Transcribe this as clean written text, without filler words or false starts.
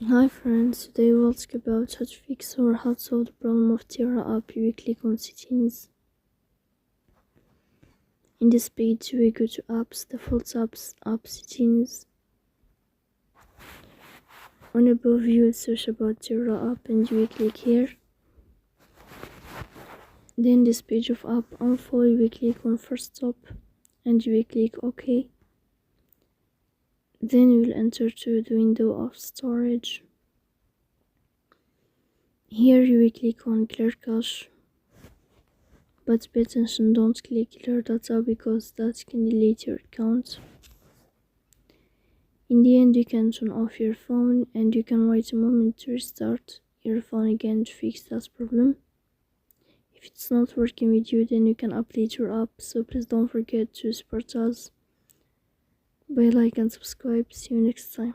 Hi friends, today we'll talk about how to fix or how to solve the problem of Tira app. You click on settings. In this page we go to apps, default apps, app settings. On above you will search about Tira app and you will click here. Then this page of app info, you will click on first stop and you will click OK. Then you will enter to the window of storage. Here you will click on clear cache, but pay attention, don't click clear data because that can delete your account. In the end, you can turn off your phone and you can wait a moment to restart your phone again to fix that problem. If it's not working with you, then you can update your app, so please don't forget to support us by like and subscribe. See you next time.